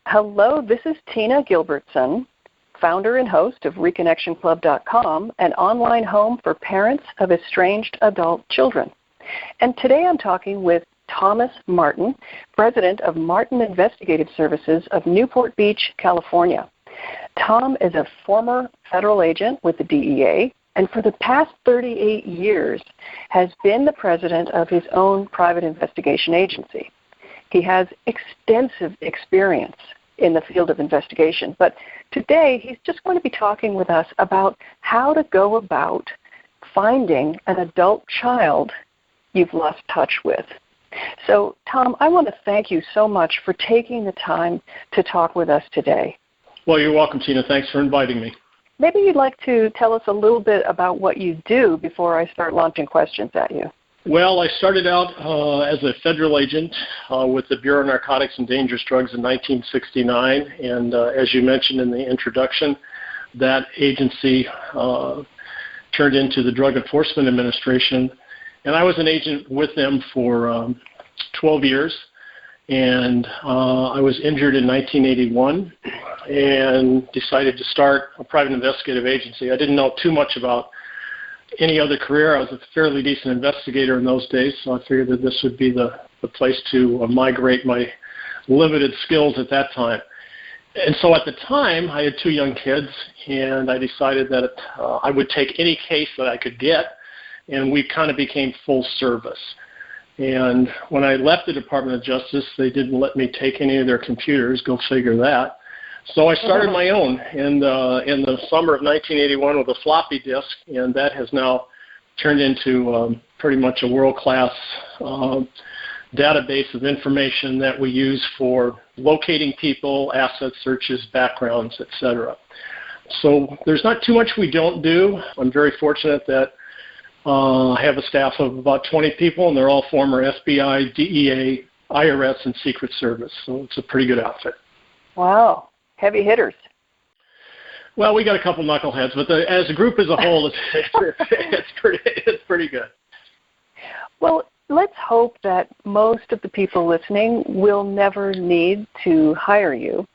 Hello, this is Tina Gilbertson, founder and host of ReconnectionClub.com, an online home for parents of estranged adult children. And today I'm talking with Thomas Martin, president of Martin Investigative Services of Newport Beach, California. Tom is a former federal agent with the DEA, and for the past 38 years has been the president of his own private investigation agency. He has extensive experience in the field of investigation, but today he's just going to be talking with us about how to go about finding an adult child you've lost touch with. So, Tom, I want to thank you so much for taking the time to talk with us today. Well, you're welcome, Tina. Thanks for inviting me. Maybe you'd like to tell us a little bit about what you do before I start launching questions at you. Well, I started out as a federal agent with the Bureau of Narcotics and Dangerous Drugs in 1969, and as you mentioned in the introduction, that agency turned into the Drug Enforcement Administration, and I was an agent with them for 12 years, and I was injured in 1981 and decided to start a private investigative agency. I didn't know too much about any other career. I was a fairly decent investigator in those days, so I figured that this would be the place to migrate my limited skills at that time. And so at the time, I had 2 young kids, and I decided that I would take any case that I could get, and we kind of became full service. And when I left the Department of Justice, they didn't let me take any of their computers, go figure that. So I started my own in the summer of 1981 with a floppy disk, and that has now turned into pretty much a world-class database of information that we use for locating people, asset searches, backgrounds, etc. So there's not too much we don't do. I'm very fortunate that I have a staff of about 20 people, and they're all former FBI, DEA, IRS, and Secret Service. So it's a pretty good outfit. Wow. Heavy hitters. Well, we got a couple knuckleheads, but as a group as a whole, it's pretty good. Well, let's hope that most of the people listening will never need to hire you.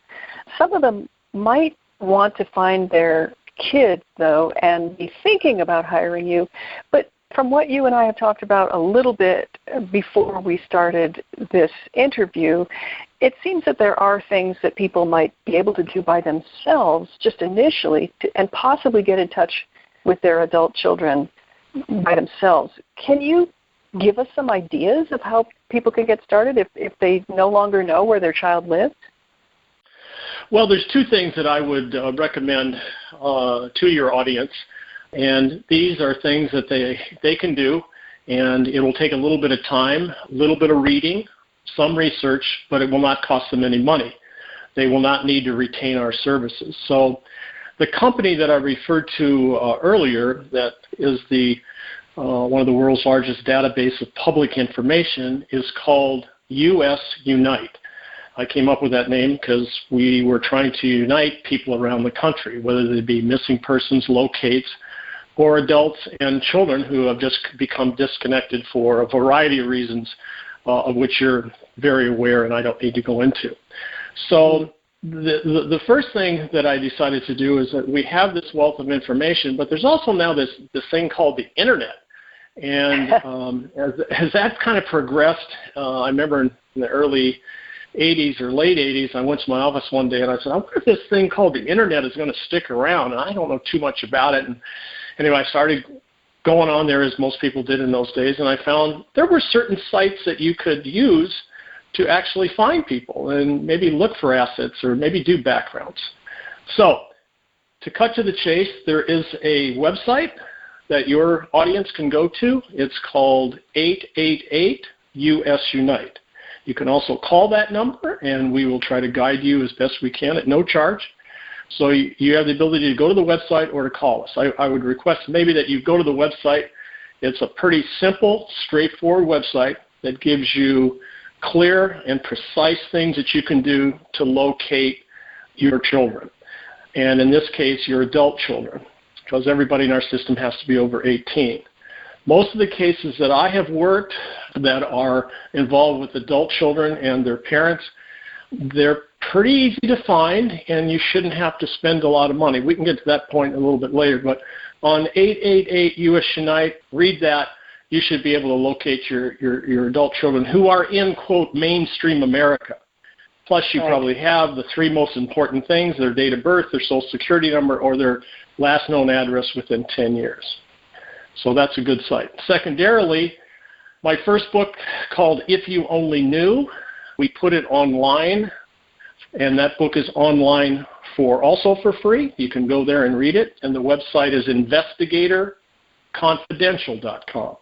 Some of them might want to find their kids, though, and be thinking about hiring you. But from what you and I have talked about a little bit before we started this interview, it seems that there are things that people might be able to do by themselves just initially and possibly get in touch with their adult children by themselves. Can you give us some ideas of how people can get started if they no longer know where their child lives? Well, there's 2 things that I would recommend to your audience, and these are things that they can do, and it will take a little bit of time, a little bit of reading, some research, but it will not cost them any money. They will not need to retain our services. So the company that I referred to earlier, that is one of the world's largest database of public information, is called US Unite. I came up with that name because we were trying to unite people around the country, whether they be missing persons, locates, or adults and children who have just become disconnected for a variety of reasons, of which you're very aware and I don't need to go into. So the first thing that I decided to do is that we have this wealth of information, but there's also now this thing called the Internet. And as that kind of progressed, I remember in the early 80s or late 80s, I went to my office one day and I said, I wonder if this thing called the Internet is going to stick around, and I don't know too much about it. And anyway, I started going on there as most people did in those days, and I found there were certain sites that you could use to actually find people and maybe look for assets or maybe do backgrounds. So to cut to the chase, there is a website that your audience can go to. It's called 888 US Unite. You can also call that number, and we will try to guide you as best we can at no charge. So you have the ability to go to the website or to call us. I would request maybe that you go to the website. It's a pretty simple, straightforward website that gives you clear and precise things that you can do to locate your children. And in this case, your adult children, because everybody in our system has to be over 18. Most of the cases that I have worked that are involved with adult children and their parents, They're pretty easy to find, and you shouldn't have to spend a lot of money. We can get to that point a little bit later, but on 888 US Unite, read that. You should be able to locate your adult children who are in, quote, mainstream America. Plus, you probably have the three most important things: their date of birth, their social security number, or their last known address within 10 years. So that's a good site. Secondarily, my first book called If You Only Knew, we put it online, and that book is online also for free. You can go there and read it, and the website is investigatorconfidential.com.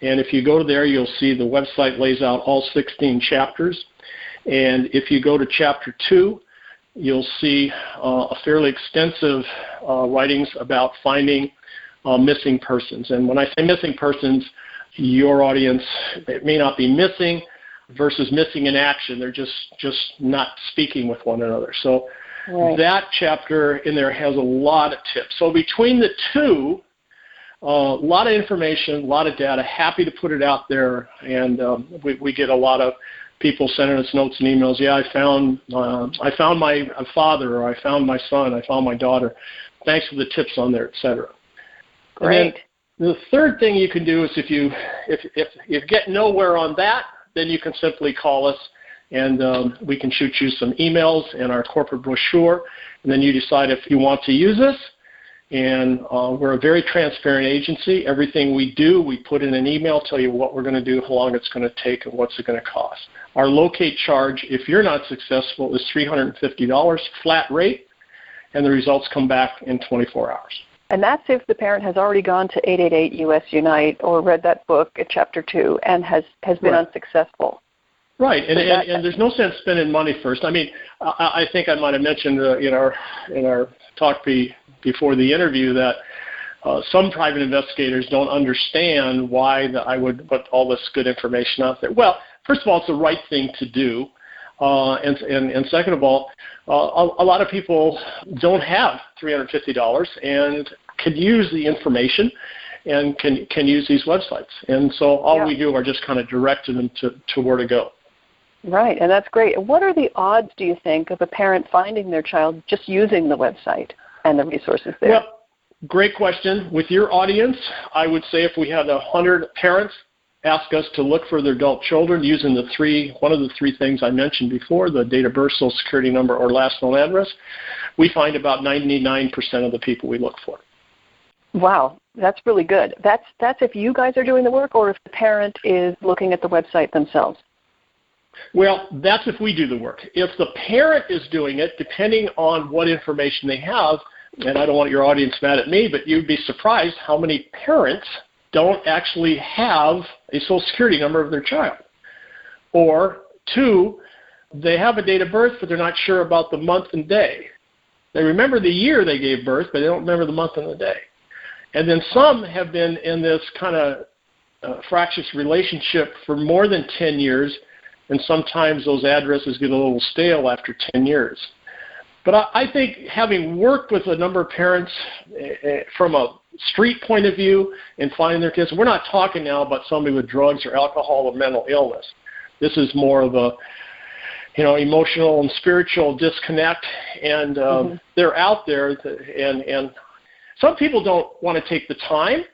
And if you go there, you'll see the website lays out all 16 chapters. And if you go to Chapter 2, you'll see a fairly extensive writings about finding missing persons. And when I say missing persons, your audience, it may not be missing versus missing in action. They're just not speaking with one another. So that chapter in there has a lot of tips. So between the two, a lot of information, a lot of data. Happy to put it out there, and we get a lot of people sending us notes and emails. Yeah, I found my father, or I found my son, I found my daughter. Thanks for the tips on there, etc. Great. And then the third thing you can do is if you get nowhere on that, then you can simply call us, and we can shoot you some emails and our corporate brochure, and then you decide if you want to use this. And we're a very transparent agency. Everything we do, we put in an email, tell you what we're going to do, how long it's going to take, and what's it going to cost. Our locate charge, if you're not successful, is $350 flat rate, and the results come back in 24 hours. And that's if the parent has already gone to 888 US Unite or read that book at Chapter 2 and has been unsuccessful. Right, and there's no sense spending money first. I mean, I think I might have mentioned in our talk before the interview that some private investigators don't understand why I would put all this good information out there. Well, first of all, it's the right thing to do, and second of all, a lot of people don't have $350 and can use the information and can use these websites. And so all we do are just kind of direct them to where to go. Right, and that's great. What are the odds, do you think, of a parent finding their child just using the website and the resources there? Well, great question. With your audience, I would say if we had 100 parents ask us to look for their adult children using one of the three things I mentioned before, the date of birth, social security number, or last known address, we find about 99% of the people we look for. Wow, that's really good. That's if you guys are doing the work, or if the parent is looking at the website themselves? Well, that's if we do the work. If the parent is doing it, depending on what information they have, and I don't want your audience mad at me, but you'd be surprised how many parents don't actually have a social security number of their child. Or two, they have a date of birth, but they're not sure about the month and day. They remember the year they gave birth, but they don't remember the month and the day. And then some have been in this kind of fractious relationship for more than 10 years, and sometimes those addresses get a little stale after 10 years. But I think having worked with a number of parents from a street point of view and finding their kids, we're not talking now about somebody with drugs or alcohol or mental illness. This is more of a emotional and spiritual disconnect, and they're out there, and some people don't want to take the time.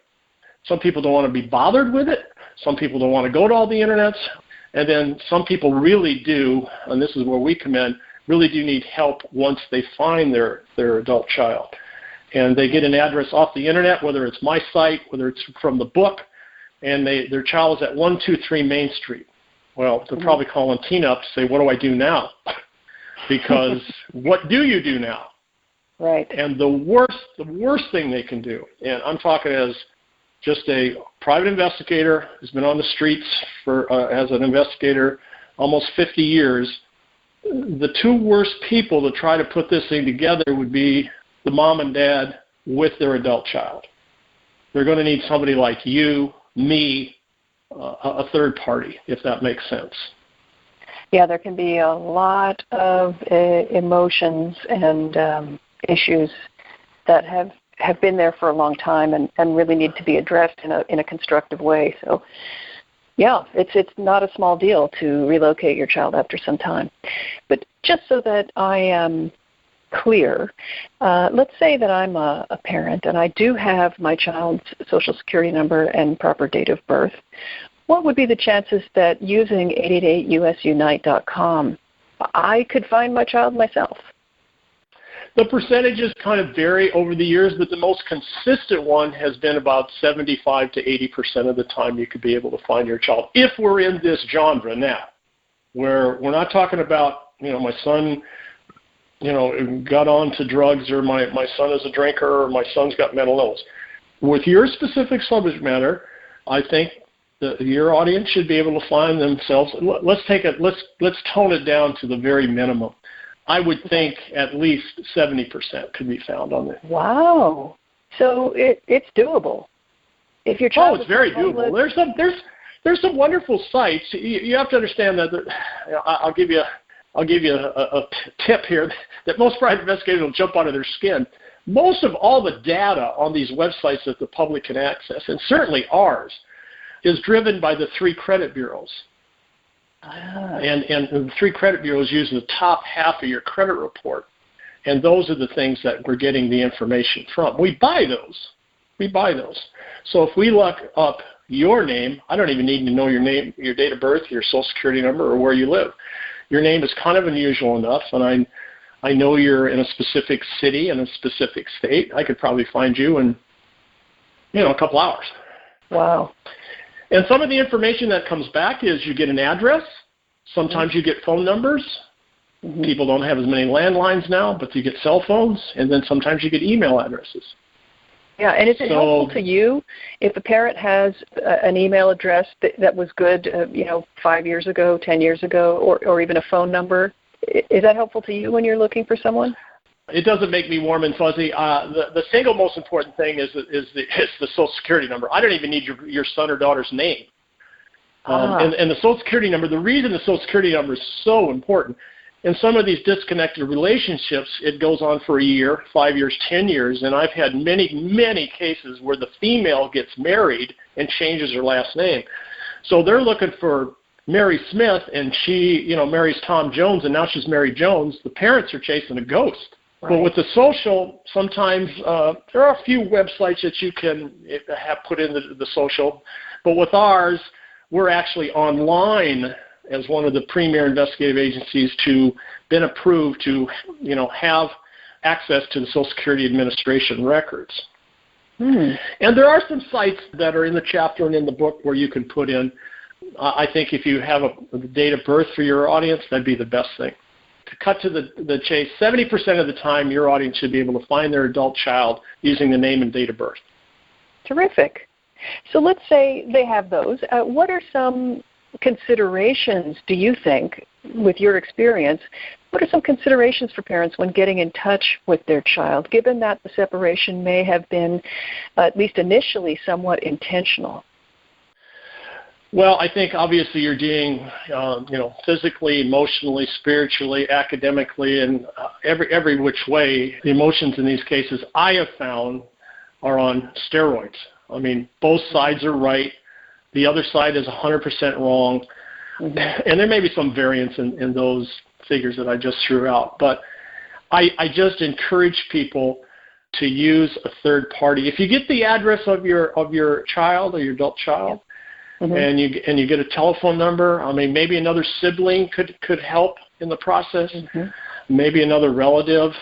Some people don't want to be bothered with it. Some people don't want to go to all the internets. And then some people really do, and this is where we come in, really do need help once they find their adult child. And they get an address off the internet, whether it's my site, whether it's from the book, and their child is at 123 Main Street. Well, they're probably calling Tina up to say, what do I do now? Because what do you do now? Right. And the worst thing they can do, and I'm talking as just a private investigator who's been on the streets as an investigator almost 50 years, the two worst people to try to put this thing together would be the mom and dad with their adult child. They're going to need somebody like you, me, a third party, if that makes sense. Yeah, there can be a lot of emotions and issues that have been there for a long time and really need to be addressed in a constructive way. So, yeah, it's not a small deal to relocate your child after some time. But just so that I am clear, let's say that I'm a parent and I do have my child's Social Security number and proper date of birth. What would be the chances that using 888usunite.com, I could find my child myself? The percentages kind of vary over the years, but the most consistent one has been about 75 to 80% of the time you could be able to find your child. If we're in this genre now, where we're not talking about, my son, got on to drugs, or my son is a drinker, or my son's got mental illness. With your specific subject matter, I think your audience should be able to find themselves. Let's tone it down to the very minimum. I would think at least 70% could be found on there. Wow. So it's doable. If your child it's very doable. There's some wonderful sites. You have to understand that. I'll give you a tip here that most private investigators will jump out of their skin. Most of all the data on these websites that the public can access, and certainly ours, is driven by the 3 credit bureaus. And the 3 credit bureaus use the top half of your credit report, and those are the things that we're getting the information from. We buy those. So if we look up your name, I don't even need to know your name, your date of birth, your Social Security number, or where you live. Your name is kind of unusual enough, and I know you're in a specific city in a specific state. I could probably find you in a couple hours. Wow. And some of the information that comes back is you get an address. Sometimes you get phone numbers. Mm-hmm. People don't have as many landlines now, but you get cell phones. And then sometimes you get email addresses. Yeah, and is it helpful to you if a parent has an email address that was good, 5 years ago, 10 years ago, or even a phone number? Is that helpful to you when you're looking for someone? It doesn't make me warm and fuzzy. The single most important thing is the Social Security number. I don't even need your son or daughter's name. And the Social Security number, the reason the Social Security number is so important, in some of these disconnected relationships, it goes on for a year, 5 years, 10 years, and I've had many, many cases where the female gets married and changes her last name. So they're looking for Mary Smith, and she, marries Tom Jones, and now she's Mary Jones. The parents are chasing a ghost. Right. But with the social, sometimes there are a few websites that you can have put in the social. But with ours, we're actually online as one of the premier investigative agencies to been approved to, have access to the Social Security Administration records. And there are some sites that are in the chapter and in the book where you can put in. I think if you have a date of birth for your audience, that'd be the best thing. To cut to the chase, 70% of the time your audience should be able to find their adult child using the name and date of birth. Terrific. So let's say they have those. What are some considerations, do you think, with your experience, what are some considerations for parents when getting in touch with their child, given that the separation may have been, at least initially, somewhat intentional? Well, I think obviously you're dealing, physically, emotionally, spiritually, academically, and every which way. The emotions in these cases I have found are on steroids. I mean, both sides are right. The other side is 100% wrong. Mm-hmm. And there may be some variance in those figures that I just threw out. But I just encourage people to use a third party. If you get the address of your child or your adult child, mm-hmm. and you get a telephone number, I mean, maybe another sibling could help in the process, mm-hmm. maybe another relative.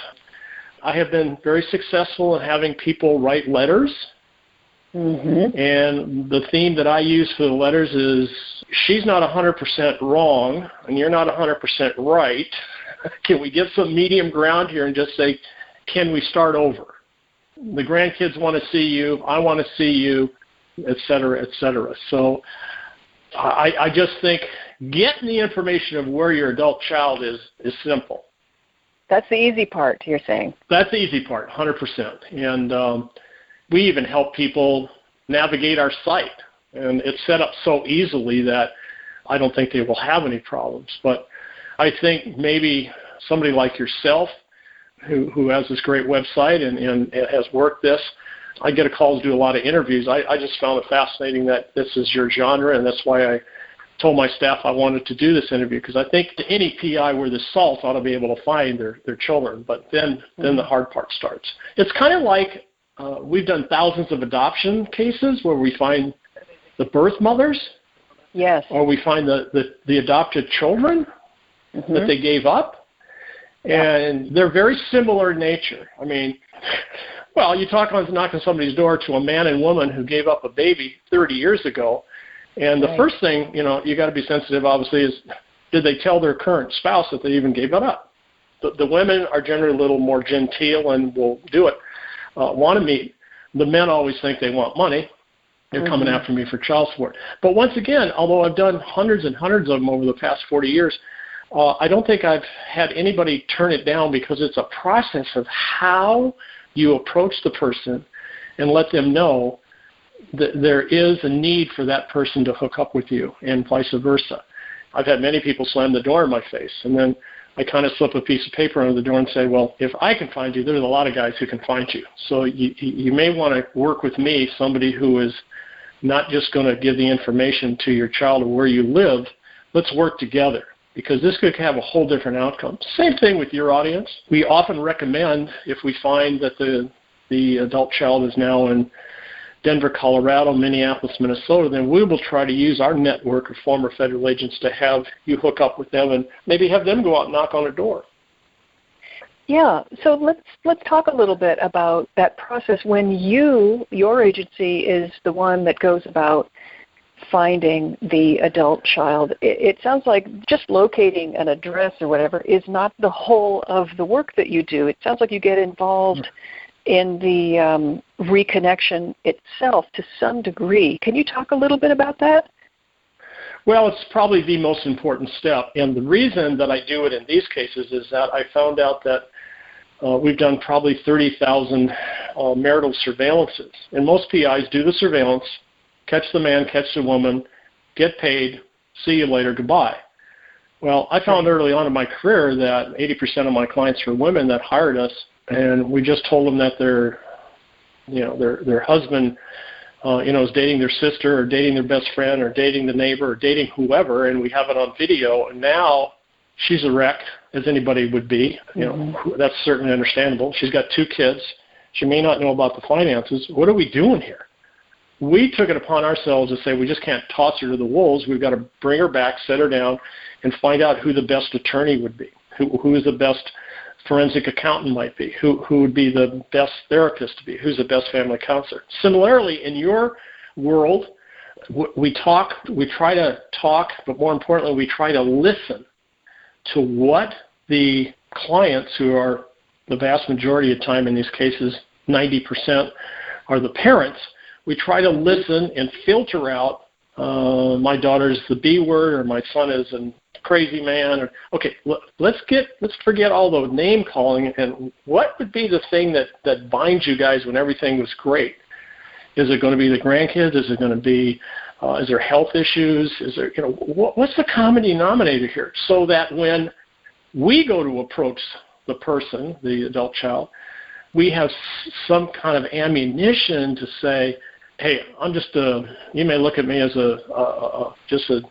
I have been very successful in having people write letters. Mm-hmm. And the theme that I use for the letters is, she's not 100% wrong, and you're not 100% right. Can we get some medium ground here and just say, can we start over? The grandkids want to see you. I want to see you, et cetera, et cetera. So I just think getting the information of where your adult child is simple. That's the easy part, you're saying. That's the easy part, 100%. And we even help people navigate our site. And it's set up so easily that I don't think they will have any problems. But I think maybe somebody like yourself who has this great website and has worked this, I get a call to do a lot of interviews. I just found it fascinating that this is your genre, and that's why I told my staff I wanted to do this interview because I think any PI worth his salt ought to be able to find their children. But then the hard part starts. It's kind of like we've done thousands of adoption cases where we find the birth mothers. Yes. Or we find the adopted children that they gave up. And they're very similar in nature. I mean, well, you knock on somebody's door to a man and woman who gave up a baby 30 years ago, and the first thing, you got to be sensitive, obviously, is did they tell their current spouse that they even gave it up? The women are generally a little more genteel and will do it, want to meet. The men always think they want money. They're coming after me for child support. But once again, although I've done hundreds and hundreds of them over the past 40 years, I don't think I've had anybody turn it down because it's a process of how you approach the person and let them know that there is a need for that person to hook up with you and vice versa. I've had many people slam the door in my face, and then I kind of slip a piece of paper under the door and say, well, if I can find you, there's a lot of guys who can find you. So you may want to work with me, somebody who is not just going to give the information to your child or where you live. Let's work together because this could have a whole different outcome. Same thing with your audience. We often recommend if we find that the adult child is now in Denver, Colorado, Minneapolis, Minnesota, then we will try to use our network of former federal agents to have you hook up with them and maybe have them go out and knock on a door. Yeah, so let's talk a little bit about that process when your agency is the one that goes about finding the adult child. It sounds like just locating an address or whatever is not the whole of the work that you do. It sounds like you get involved in the reconnection itself to some degree. Can you talk a little bit about that? Well, it's probably the most important step, and the reason that I do it in these cases is that I found out that we've done probably 30,000 marital surveillances, and most PIs do the surveillance, catch the man, catch the woman, get paid, see you later, goodbye. Well, I found early on in my career that 80% of my clients were women that hired us, and we just told them that their husband is dating their sister or dating their best friend or dating the neighbor or dating whoever, and we have it on video, and now she's a wreck, as anybody would be. That's certainly understandable. She's got 2 kids. She may not know about the finances. What are we doing here? We took it upon ourselves to say we just can't toss her to the wolves. We've got to bring her back, set her down, and find out who the best attorney would be, who is the best forensic accountant might be, who would be the best therapist to be, who's the best family counselor. Similarly, in your world, we try to talk, but more importantly, we try to listen to what the clients, who are the vast majority of time in these cases, 90% are the parents. We try to listen and filter out, my daughter's the B word or my son is a crazy man. Or, okay, let's forget all the name calling, and what would be the thing that binds you guys when everything was great? Is it going to be the grandkids? Is it going to be is there health issues? Is there, what's the common denominator here? So that when we go to approach the person, the adult child, we have some kind of ammunition to say, hey, you may look at me as just a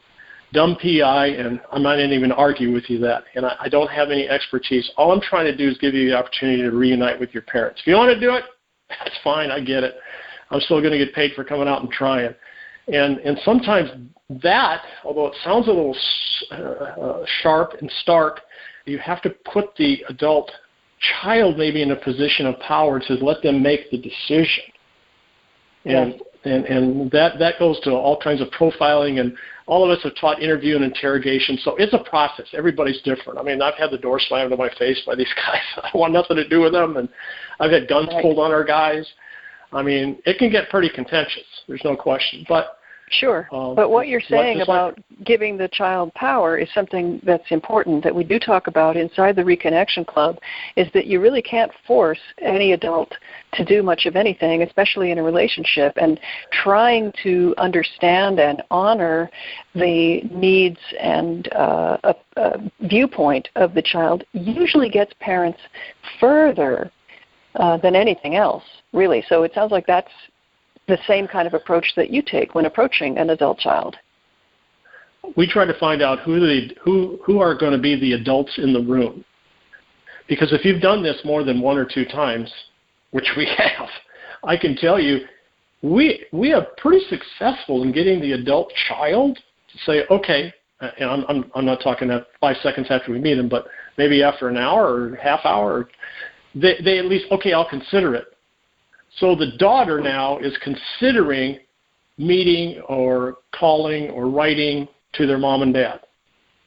dumb PI, and I might not even argue with you that, and I don't have any expertise. All I'm trying to do is give you the opportunity to reunite with your parents. If you want to do it, that's fine, I get it. I'm still going to get paid for coming out and trying. And sometimes that, although it sounds a little sharp and stark, you have to put the adult child maybe in a position of power to let them make the decision. And that goes to all kinds of profiling, and all of us have taught interview and interrogation, so it's a process. Everybody's different. I mean, I've had the door slammed in my face by these guys. I want nothing to do with them, and I've had guns pulled on our guys. I mean, it can get pretty contentious. There's no question. But sure. But what you're saying about giving the child power is something that's important that we do talk about inside the Reconnection Club, is that you really can't force any adult to do much of anything, especially in a relationship. And trying to understand and honor the needs and viewpoint of the child usually gets parents further than anything else, really. So it sounds like that's the same kind of approach that you take when approaching an adult child. we try to find out who are going to be the adults in the room. Because if you've done this more than one or two times, which we have, I can tell you, we are pretty successful in getting the adult child to say, okay, and I'm not talking that 5 seconds after we meet them, but maybe after an hour or half hour, they at least, okay, I'll consider it. So the daughter now is considering meeting or calling or writing to their mom and dad.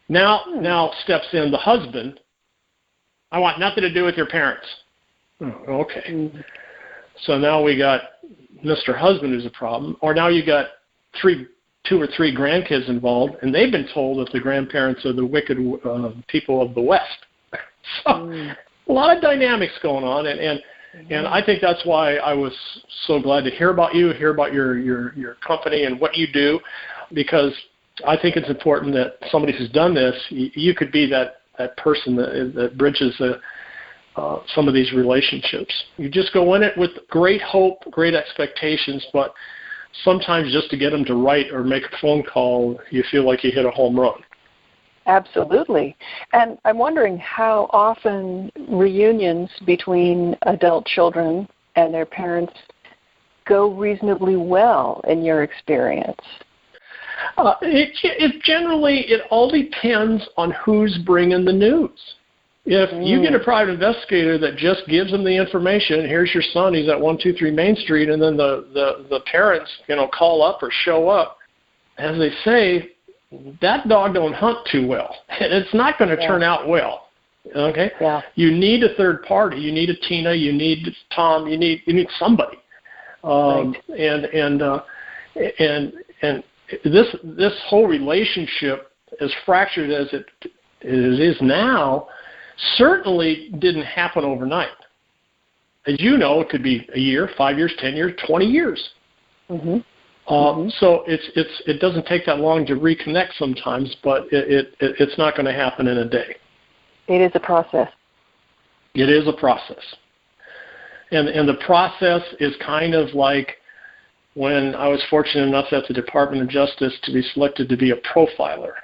Now steps in the husband. I want nothing to do with your parents. Oh, okay. Mm-hmm. So now we got Mr. Husband who's a problem, or now you got 2 or 3 grandkids involved, and they've been told that the grandparents are the wicked people of the West. So a lot of dynamics going on, and I think that's why I was so glad to hear about you, hear about your company and what you do, because I think it's important that somebody who's done this, you could be that person that bridges some of these relationships. You just go in it with great hope, great expectations, but sometimes just to get them to write or make a phone call, you feel like you hit a home run. Absolutely. And I'm wondering how often reunions between adult children and their parents go reasonably well in your experience. It all depends on who's bringing the news. If you get a private investigator that just gives them the information, here's your son, he's at 123 Main Street, and then the parents, call up or show up, as they say, that dog don't hunt too well, and it's not going to turn out well. Okay? Yeah. You need a third party. You need a Tina. You need Tom. You need somebody. Right. And this whole relationship, as fractured as it is now, certainly didn't happen overnight. As you know, it could be a year, 5 years, 10 years, 20 years. Mm-hmm. So it doesn't take that long to reconnect sometimes, but it's not going to happen in a day. It is a process. It is a process. And the process is kind of like when I was fortunate enough at the Department of Justice to be selected to be a profiler.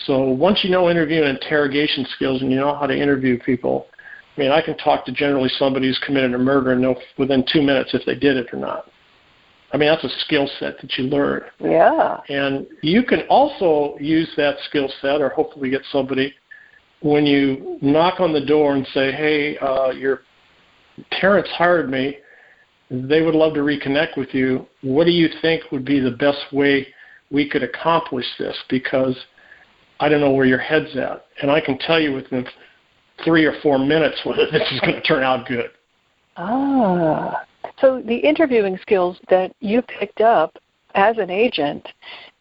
So once you know interview and interrogation skills and you know how to interview people, I can talk to generally somebody who's committed a murder and know within 2 minutes if they did it or not. That's a skill set that you learn. Yeah. And you can also use that skill set, or hopefully get somebody, when you knock on the door and say, hey, your parents hired me, they would love to reconnect with you. What do you think would be the best way we could accomplish this? Because I don't know where your head's at. And I can tell you within 3 or 4 minutes whether this is going to turn out good. So the interviewing skills that you picked up as an agent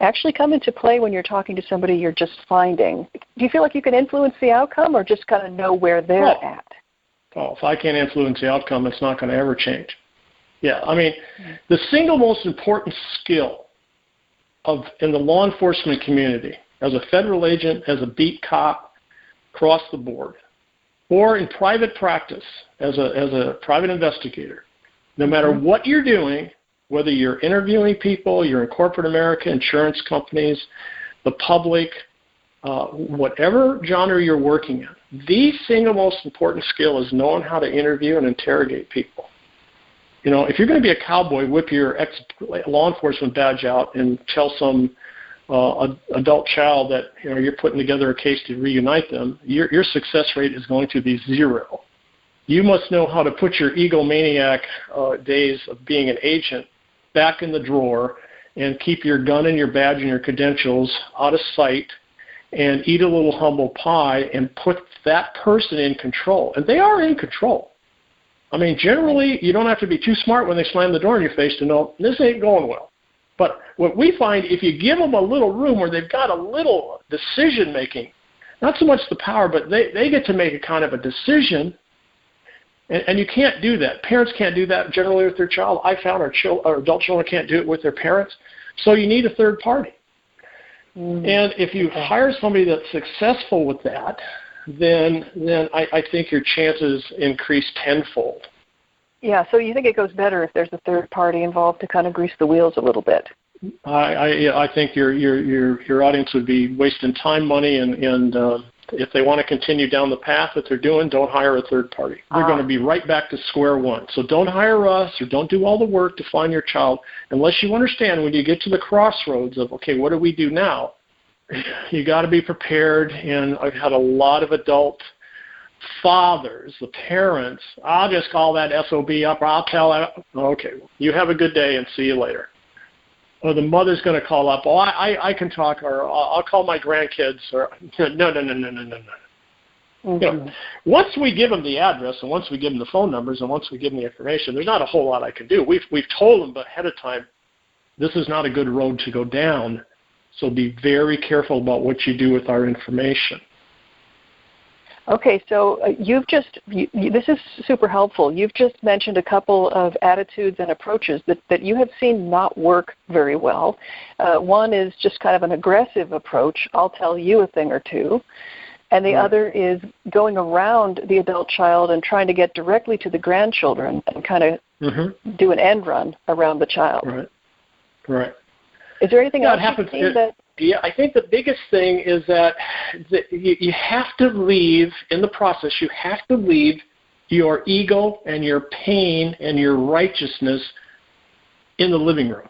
actually come into play when you're talking to somebody you're just finding. Do you feel like you can influence the outcome, or just kind of know where they're at? Well, if I can't influence the outcome, it's not going to ever change. Yeah, the single most important skill in the law enforcement community, as a federal agent, as a beat cop, across the board, or in private practice as a private investigator, no matter what you're doing, whether you're interviewing people, you're in corporate America, insurance companies, the public, whatever genre you're working in, the single most important skill is knowing how to interview and interrogate people. If you're going to be a cowboy, whip your ex-law enforcement badge out and tell some adult child that you're putting together a case to reunite them, your success rate is going to be 0. You must know how to put your egomaniac days of being an agent back in the drawer and keep your gun and your badge and your credentials out of sight and eat a little humble pie and put that person in control. And they are in control. Generally, you don't have to be too smart when they slam the door in your face to know this ain't going well. But what we find, if you give them a little room where they've got a little decision-making, not so much the power, but they get to make a kind of a decision, and you can't do that. Parents can't do that generally with their child. I found our adult children can't do it with their parents, so you need a third party. And if you hire somebody that's successful with that, then I think your chances increase tenfold. Yeah, so you think it goes better if there's a third party involved to kind of grease the wheels a little bit? I think your audience would be wasting time, money, and if they want to continue down the path that they're doing, don't hire a third party. They're going to be right back to square one. So don't hire us or don't do all the work to find your child unless you understand when you get to the crossroads of, okay, what do we do now? You got to be prepared. And I've had a lot of adult fathers, the parents, I'll just call that SOB up, or I'll tell them, okay, you have a good day and see you later. Or the mother's going to call up, oh, I can talk, or I'll call my grandkids, or no. Mm-hmm. You know, once we give them the address, and once we give them the phone numbers, and once we give them the information, there's not a whole lot I can do. We've told them ahead of time, this is not a good road to go down, so be very careful about what you do with our information. Okay, so this is super helpful. You've just mentioned a couple of attitudes and approaches that you have seen not work very well. One is just kind of an aggressive approach, I'll tell you a thing or two. And the other is going around the adult child and trying to get directly to the grandchildren and kind of do an end run around the child. Right. Is there anything else you've seen that... Yeah, I think the biggest thing is that you have to leave, in the process, you have to leave your ego and your pain and your righteousness in the living room.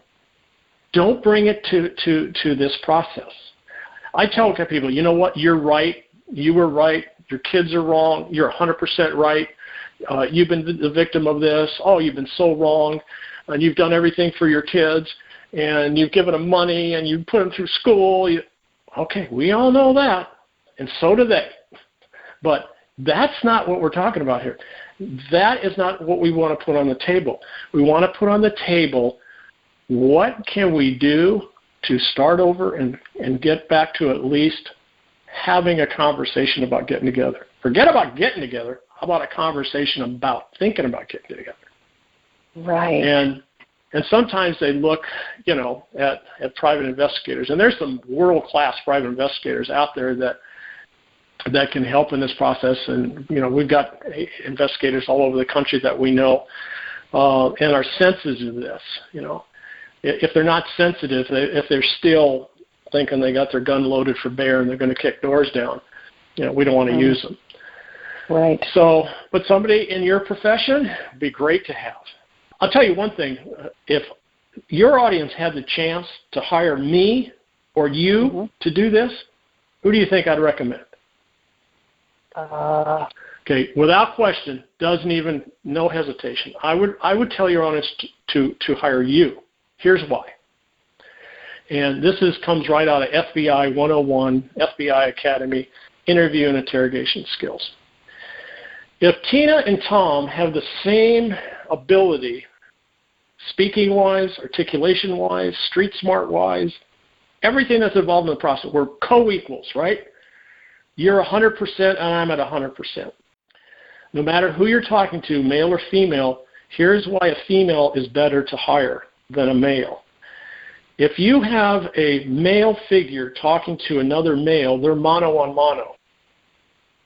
Don't bring it to this process. I tell people, you know what, you're right, you were right, your kids are wrong, you're 100% right, you've been the victim of this, oh, you've been so wrong, and you've done everything for your kids, and you've given them money, and you put them through school. Okay, we all know that, and so do they. But that's not what we're talking about here. That is not what we want to put on the table. We want to put on the table, what can we do to start over and get back to at least having a conversation about getting together. Forget about getting together. How about a conversation about thinking about getting together? Right. And sometimes they look, at private investigators, and there's some world-class private investigators out there that can help in this process. And we've got investigators all over the country that we know and are sensitive to this. If they're not sensitive, if they're still thinking they got their gun loaded for bear and they're going to kick doors down, we don't want to use them. Right. So, but somebody in your profession would be great to have. I'll tell you one thing. If your audience had the chance to hire me or you to do this, who do you think I'd recommend? Okay, without question, no hesitation. I would tell your audience to hire you. Here's why. And this comes right out of FBI 101, FBI Academy, interview and interrogation skills. If Tina and Tom have the same ability, speaking-wise, articulation-wise, street-smart-wise, everything that's involved in the process, we're co-equals, right? You're 100% and I'm at 100%. No matter who you're talking to, male or female, here's why a female is better to hire than a male. If you have a male figure talking to another male, they're mano on mano.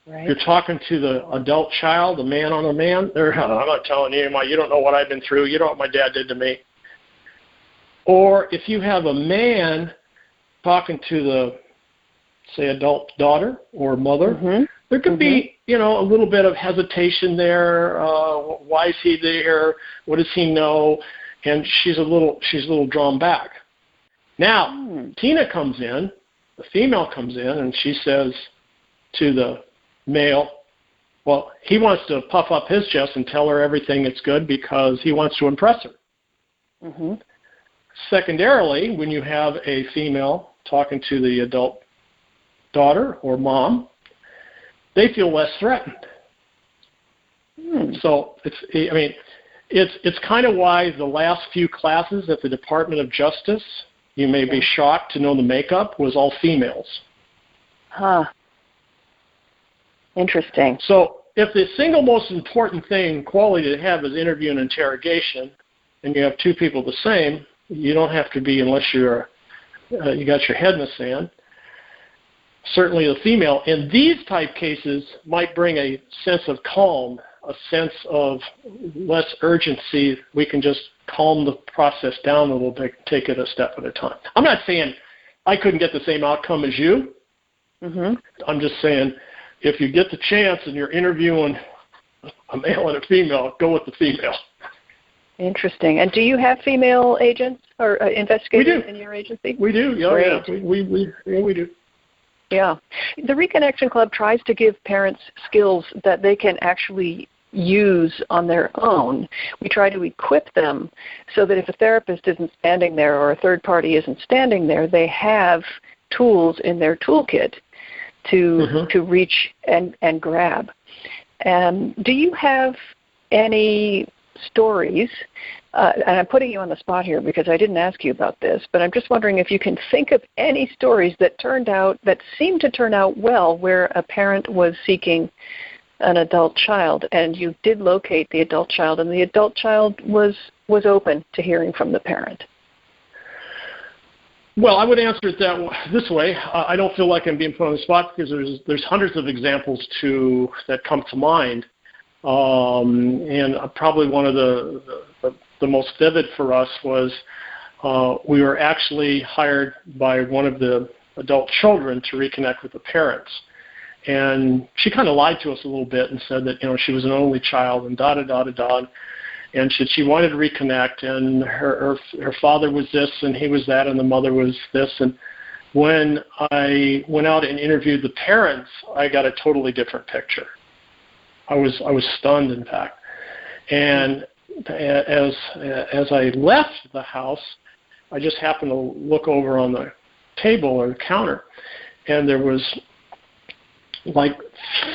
Right. If you're talking to the adult child, a man on a man, I'm not telling you, you don't know what I've been through, you know what my dad did to me. Or if you have a man talking to the, say, adult daughter or mother, there could be, a little bit of hesitation there. Why is he there? What does he know? And she's a little drawn back. Now, Tina comes in, the female comes in, and she says to the male, well, he wants to puff up his chest and tell her everything that's good because he wants to impress her. Secondarily, when you have a female talking to the adult daughter or mom, they feel less threatened. So it's kind of why the last few classes at the Department of Justice, you may be shocked to know the makeup, was all females. Interesting. So if the single most important quality to have is interview and interrogation, and you have two people the same, you don't have to be, unless you got your head in the sand. Certainly the female in these type cases might bring a sense of calm a sense of less urgency, we can just calm the process down a little bit, take it a step at a time. I'm not saying I couldn't get the same outcome as you. Mm-hmm. I'm just saying if you get the chance and you're interviewing a male and a female, go with the female. Interesting. And do you have female agents or investigators in your agency? We do. Yeah, great. Yeah. We do. Yeah. The Reconnection Club tries to give parents skills that they can actually use on their own. We try to equip them so that if a therapist isn't standing there or a third party isn't standing there, they have tools in their toolkit to reach and grab. Do you have any stories, and I'm putting you on the spot here because I didn't ask you about this, but I'm just wondering if you can think of any stories that seemed to turn out well where a parent was seeking an adult child and you did locate the adult child and the adult child was open to hearing from the parent. Well, I would answer it this way. I don't feel like I'm being put on the spot because there's hundreds of examples that come to mind. And probably one of the most vivid for us was we were actually hired by one of the adult children to reconnect with the parents. And she kind of lied to us a little bit and said that, she was an only child and da-da-da-da-da. And she wanted to reconnect, and her father was this and he was that and the mother was this. And when I went out and interviewed the parents, I got a totally different picture. I was stunned, in fact. And as I left the house, I just happened to look over on the table or the counter, and there was like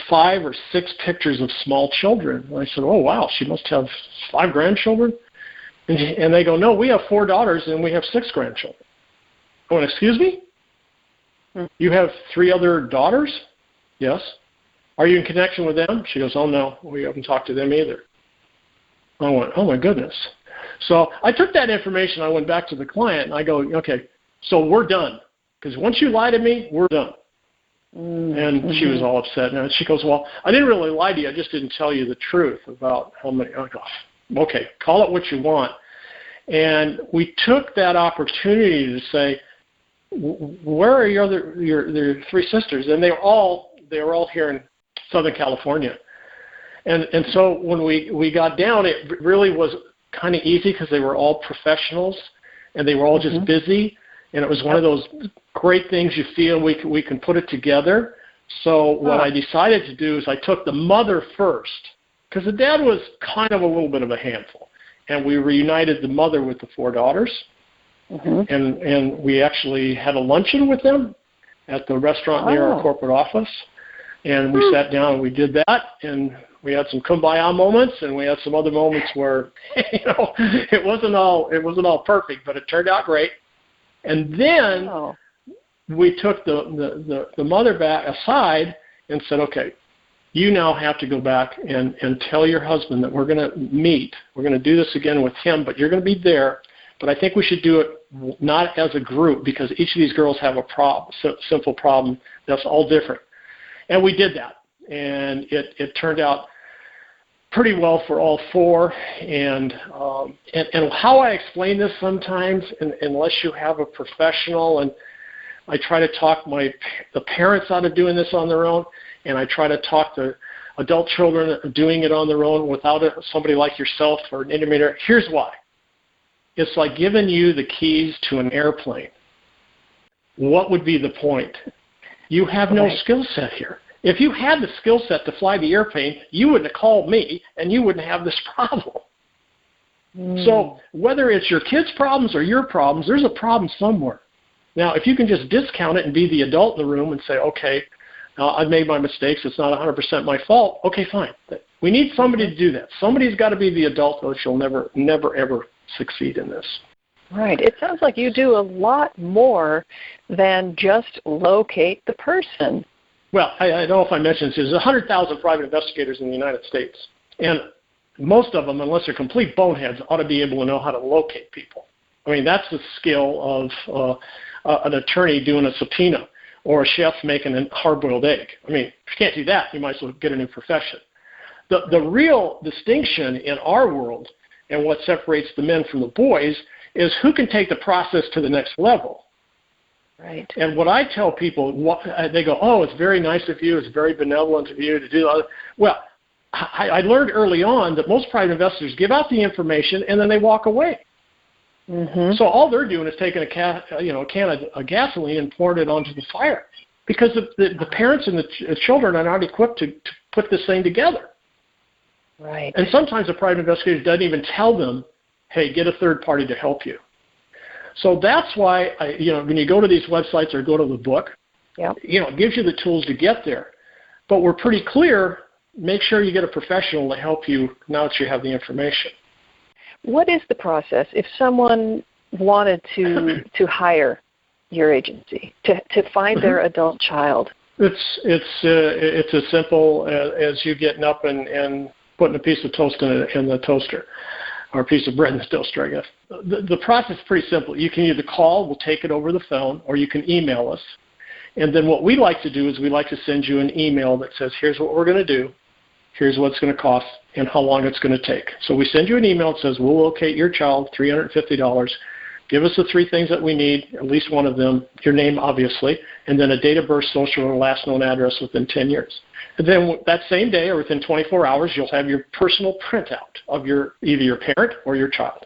5 or 6 pictures of small children. And I said, oh, wow, she must have 5 grandchildren? And they go, no, we have 4 daughters and we have 6 grandchildren. I went, excuse me? You have 3 other daughters? Yes. Are you in connection with them? She goes, oh, no, we haven't talked to them either. I went, oh, my goodness. So I took that information. I went back to the client, and I go, okay, so we're done. Because once you lie to me, we're done. And she was all upset. And she goes, well, I didn't really lie to you. I just didn't tell you the truth about how many. I go, okay, call it what you want. And we took that opportunity to say, where are your 3 sisters? And they were all here in Southern California. And so when we got down, it really was kind of easy because they were all professionals and they were all just busy. And it was one of those great things you feel we can put it together. So what I decided to do is I took the mother first because the dad was kind of a little bit of a handful. And we reunited the mother with the 4 daughters. And we actually had a luncheon with them at the restaurant near our corporate office. And we sat down and we did that. And we had some kumbaya moments, and we had some other moments where, it wasn't all perfect, but it turned out great. And then we took the mother back aside and said, okay, you now have to go back and tell your husband that we're going to meet. We're going to do this again with him, but you're going to be there. But I think we should do it not as a group because each of these girls have a simple problem that's all different. And we did that. And it turned out pretty well for all 4. And how I explain this sometimes, unless you have a professional, and I try to talk the parents out of doing this on their own, and I try to talk the adult children doing it on their own without somebody like yourself or an intermediary. Here's why. It's like giving you the keys to an airplane. What would be the point? You have no skill set here. If you had the skill set to fly the airplane, you wouldn't have called me, and you wouldn't have this problem. So whether it's your kids' problems or your problems, there's a problem somewhere. Now, if you can just discount it and be the adult in the room and say, okay, I've made my mistakes. It's not 100% my fault. Okay, fine. We need somebody to do that. Somebody's got to be the adult, or she'll never, ever succeed in this. Right. It sounds like you do a lot more than just locate the person. Well, I don't know if I mentioned this. There's 100,000 private investigators in the United States. And most of them, unless they're complete boneheads, ought to be able to know how to locate people. I mean, that's the skill of an attorney doing a subpoena or a chef making a hard-boiled egg. I mean, if you can't do that, you might as well get a new profession. The real distinction in our world and what separates the men from the boys is who can take the process to the next level. Right. And what I tell people, they go, oh, it's very nice of you, it's very benevolent of you to do that. Well, I learned early on that most private investors give out the information and then they walk away. Mm-hmm. So all they're doing is taking a can of gasoline and pouring it onto the fire, because the parents and the children are not equipped to put this thing together. Right. And sometimes the private investigator doesn't even tell them, hey, get a third party to help you. So that's why, when you go to these websites or go to the book, yep. It gives you the tools to get there. But we're pretty clear, make sure you get a professional to help you now that you have the information. What is the process if someone wanted to hire your agency to find their adult child? It's as simple as you getting up and putting a piece of toast in the toaster, or a piece of bread in the toaster, I guess. The process is pretty simple. You can either call, we'll take it over the phone, or you can email us. And then what we like to do is we like to send you an email that says, here's what we're going to do, here's what it's going to cost, and how long it's going to take. So we send you an email that says, we'll locate your child, $350. Give us the three things that we need, at least one of them, your name, obviously, and then a date of birth, social, or last known address within 10 years. And then that same day or within 24 hours, you'll have your personal printout of either your parent or your child.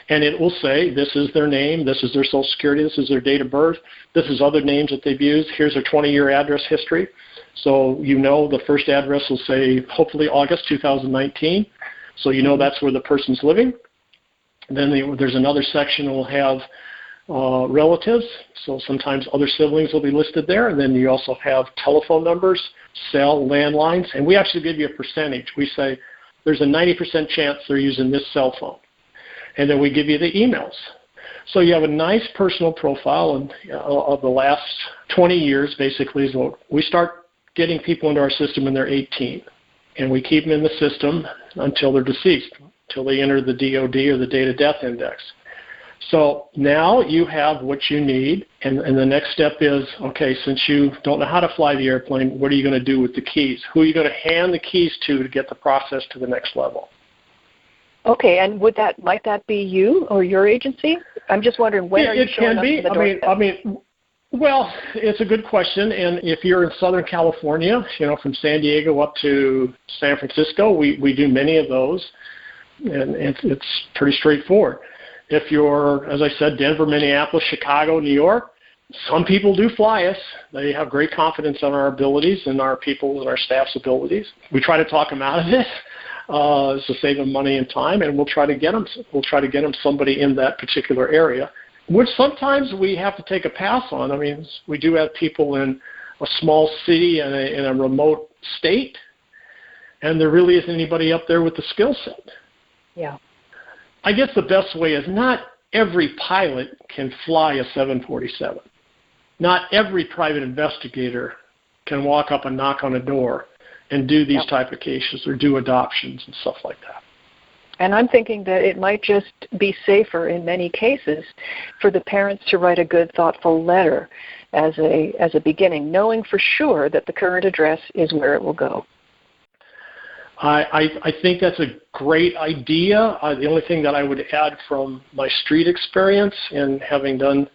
And it will say, this is their name, this is their social security, this is their date of birth, this is other names that they've used, here's their 20-year address history. So the first address will say, hopefully August 2019, so that's where the person's living. Then there's another section that will have relatives, so sometimes other siblings will be listed there. And then you also have telephone numbers, cell, landlines, and we actually give you a percentage. We say there's a 90% chance they're using this cell phone. And then we give you the emails. So you have a nice personal profile of the last 20 years, basically, is what we start getting people into our system when they're 18. And we keep them in the system until they're deceased, until they enter the DOD or the date of death index. So now you have what you need, and the next step is, okay, since you don't know how to fly the airplane, what are you going to do with the keys? Who are you going to hand the keys to get the process to the next level? Okay, and might that be you or your agency? I'm just wondering, when are you showing up to the doorstep? Well, it's a good question, and if you're in Southern California, from San Diego up to San Francisco, we do many of those, and it's pretty straightforward. If you're, as I said, Denver, Minneapolis, Chicago, New York, some people do fly us. They have great confidence in our abilities and our people and our staff's abilities. We try to talk them out of it to save them money and time, and we'll try to get them somebody in that particular area, which sometimes we have to take a pass on. I mean, we do have people in a small city in a remote state, and there really isn't anybody up there with the skill set. Yeah. I guess the best way is not every pilot can fly a 747. Not every private investigator can walk up and knock on a door and do these type of cases or do adoptions and stuff like that. And I'm thinking that it might just be safer in many cases for the parents to write a good, thoughtful letter as a beginning, knowing for sure that the current address is where it will go. I think that's a great idea. The only thing that I would add from my street experience and having done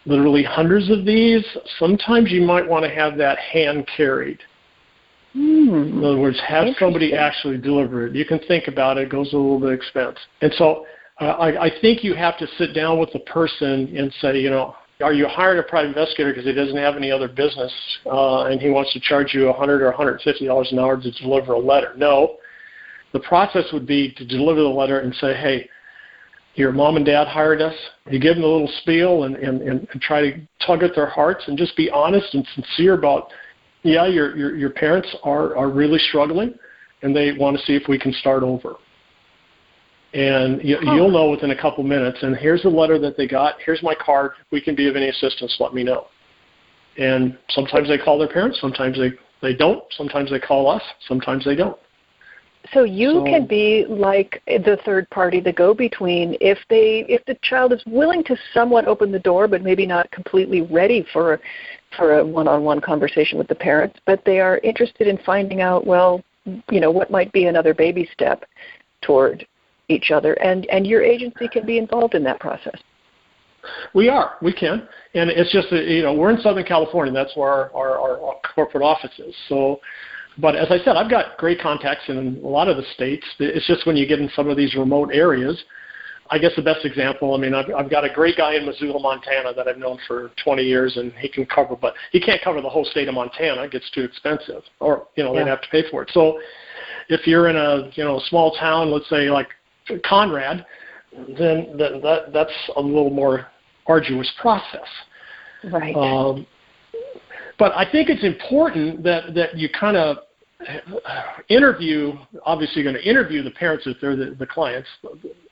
literally hundreds of these, sometimes you might want to have that hand carried. In other words, have somebody actually deliver it. You can think about it. It goes a little bit of expense. And so I think you have to sit down with the person and say, are you hiring a private investigator because he doesn't have any other business and he wants to charge you $100 or $150 an hour to deliver a letter? No. The process would be to deliver the letter and say, hey, your mom and dad hired us. You give them a little spiel and try to tug at their hearts and just be honest and sincere about, your parents are really struggling and they want to see if we can start over. And you'll know within a couple minutes, and here's the letter that they got, here's my card, if we can be of any assistance, let me know. And sometimes they call their parents, sometimes they don't, sometimes they call us, sometimes they don't. So you can be like the third party, the go-between, if the child is willing to somewhat open the door, but maybe not completely ready for a one-on-one conversation with the parents, but they are interested in finding out, well, what might be another baby step toward each other, and your agency can be involved in that process. We can. And it's just that, we're in Southern California. That's where our corporate office is. So, but as I said, I've got great contacts in a lot of the states. It's just when you get in some of these remote areas, I guess the best example, I've got a great guy in Missoula, Montana that I've known for 20 years, and he can cover, but he can't cover the whole state of Montana. It gets too expensive, or, they'd have to pay for it. So if you're in a, small town, let's say like Conrad, then that's a little more arduous process. Right. But I think it's important that you kind of interview. Obviously, you're going to interview the parents if they're the clients.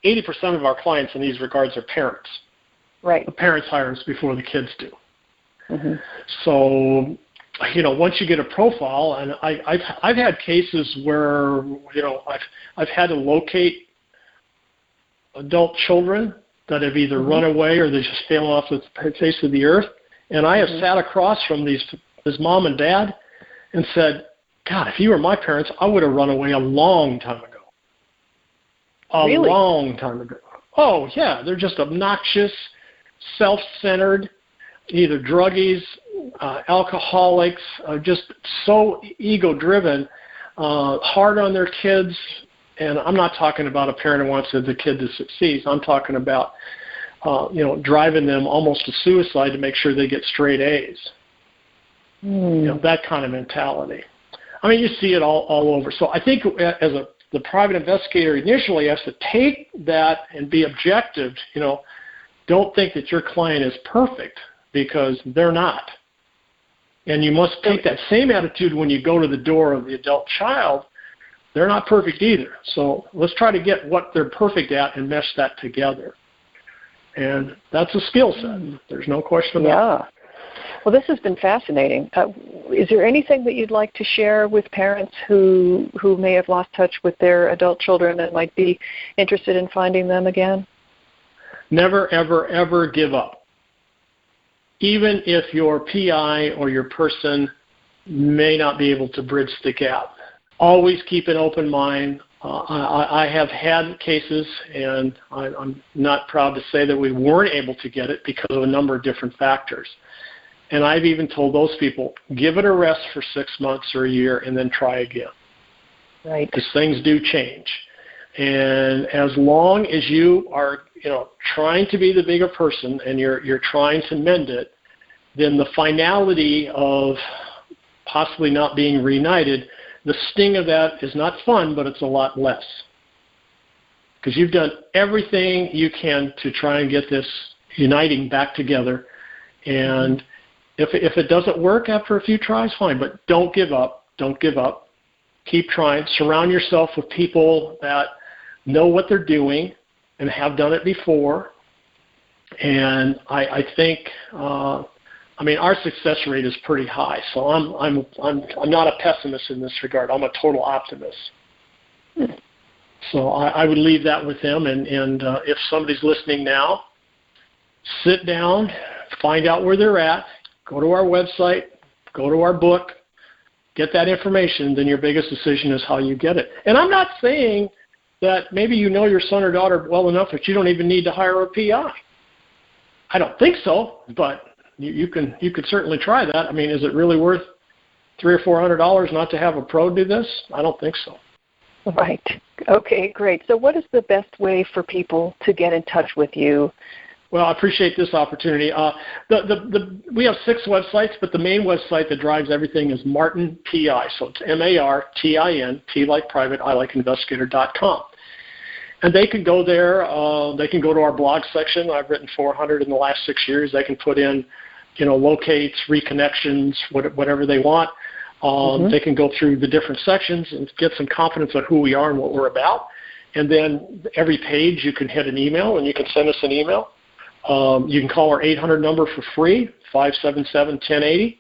80% of our clients in these regards are parents. Right. The parents hire us before the kids do. Mm-hmm. So, once you get a profile, and I've had cases where I've had to locate adult children that have either run away or they just fell off the face of the earth, and I have sat across from this mom and dad and said, God, if you were my parents, I would have run away a long time ago. Really? Long time ago. Oh, yeah. They're just obnoxious, self-centered, either druggies, alcoholics, just so ego-driven, hard on their kids. And I'm not talking about a parent who wants the kid to succeed. I'm talking about, driving them almost to suicide to make sure they get straight A's. That kind of mentality. You see it all over. So I think as the private investigator initially has to take that and be objective. Don't think that your client is perfect, because they're not. And you must take that same attitude when you go to the door of the adult child. They're not perfect either. So let's try to get what they're perfect at and mesh that together. And that's a skill set. There's no question about it. Well, this has been fascinating. Is there anything that you'd like to share with parents who may have lost touch with their adult children and might be interested in finding them again? Never, ever, ever give up. Even if your PI or your person may not be able to bridge the gap. Always keep an open mind. I have had cases, and I'm not proud to say that we weren't able to get it because of a number of different factors. And I've even told those people, give it a rest for 6 months or a year and then try again. Right. Because things do change. And as long as you are, trying to be the bigger person and you're trying to mend it, then the finality of possibly not being reunited, the sting of that is not fun, but it's a lot less. Because you've done everything you can to try and get this uniting back together. And if it doesn't work after a few tries, fine, but don't give up. Don't give up. Keep trying. Surround yourself with people that know what they're doing and have done it before. And I think, our success rate is pretty high. So I'm not a pessimist in this regard. I'm a total optimist. So I would leave that with them. And if somebody's listening now, sit down, find out where they're at. Go to our website, go to our book, get that information, then your biggest decision is how you get it. And I'm not saying that maybe you know your son or daughter well enough that you don't even need to hire a PI. I don't think so, but you could certainly try that. Is it really worth $300 or $400 not to have a pro do this? I don't think so. Right. Okay, great. So what is the best way for people to get in touch with you? Well, I appreciate this opportunity. We have 6 websites, but the main website that drives everything is Martin PI. So it's MARTIN, P like private, I like investigator.com. And they can go there. They can go to our blog section. I've written 400 in the last 6 years. They can put in, locates, reconnections, whatever they want. They can go through the different sections and get some confidence on who we are and what we're about. And then every page you can hit an email, and you can send us an email. You can call our 800 number for free, 577-1080,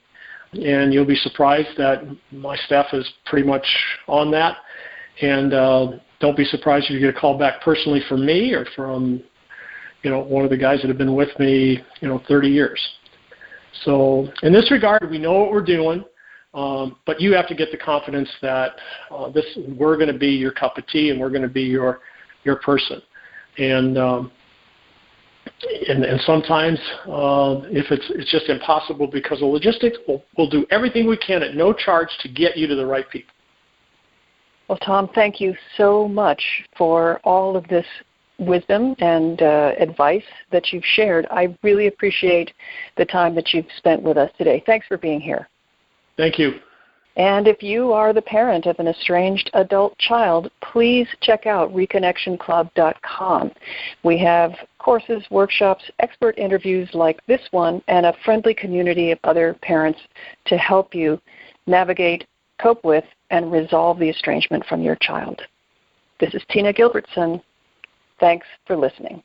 and you'll be surprised that my staff is pretty much on that. And don't be surprised if you get a call back personally from me or from, one of the guys that have been with me, 30 years. So in this regard, we know what we're doing. But you have to get the confidence that we're going to be your cup of tea and we're going to be your person. And sometimes if it's just impossible because of logistics, we'll do everything we can at no charge to get you to the right people. Well, Tom, thank you so much for all of this wisdom and advice that you've shared. I really appreciate the time that you've spent with us today. Thanks for being here. Thank you. And if you are the parent of an estranged adult child, please check out ReConnectionClub.com. We have courses, workshops, expert interviews like this one, and a friendly community of other parents to help you navigate, cope with, and resolve the estrangement from your child. This is Tina Gilbertson. Thanks for listening.